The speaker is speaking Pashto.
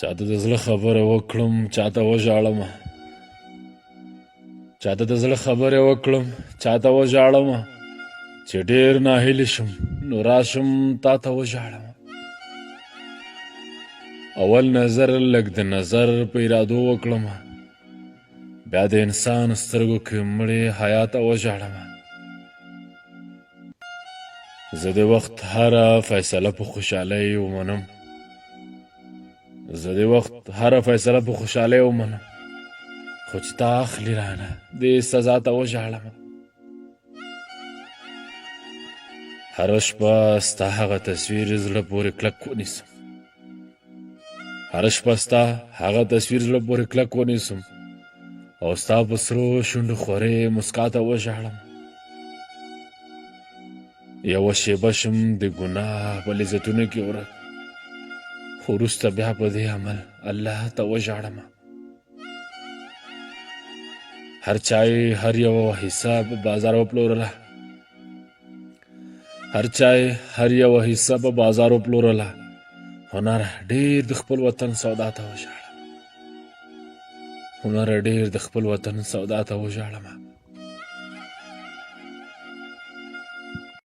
چاته د زړه خبره وکړم چاته وژاړم چاته د زړه خبره وکړم چاته وژاړم چې ډېر ناهیلی شم نو راشم تا ته وژاړم اول نظر لږ د نظر په ارادو وکړم بیا د انسان سترګو کې مړې حیا ته وژاړم زه د وخت هره فیصله په خوشحالۍ ومنم زه د وخت هره فیصله په خوشحالۍ ومنم خو چې تا اخلي رانه دې سزا ته وژاړم هره شپه ستا هغه تصویر زړه پورې کلک ونیسم هره شپه ستا هغه تصویر زړه پورې کلک ونیسم او ستا په سرو شونډو خورې مسکا ته وژاړم یوه شېبه شم د ګناه په لذتونو کې ورک خو وروسته بیا په دې عمل الله ته وژاړم هر چای هر یوه حصه په بازار وپلورله هر چای هر یوه حصه په بازار وپلورله هنر ډېر د خپل وطن سودا ته وژاړم هنر ډېر د خپل وطن سودا ته وژاړم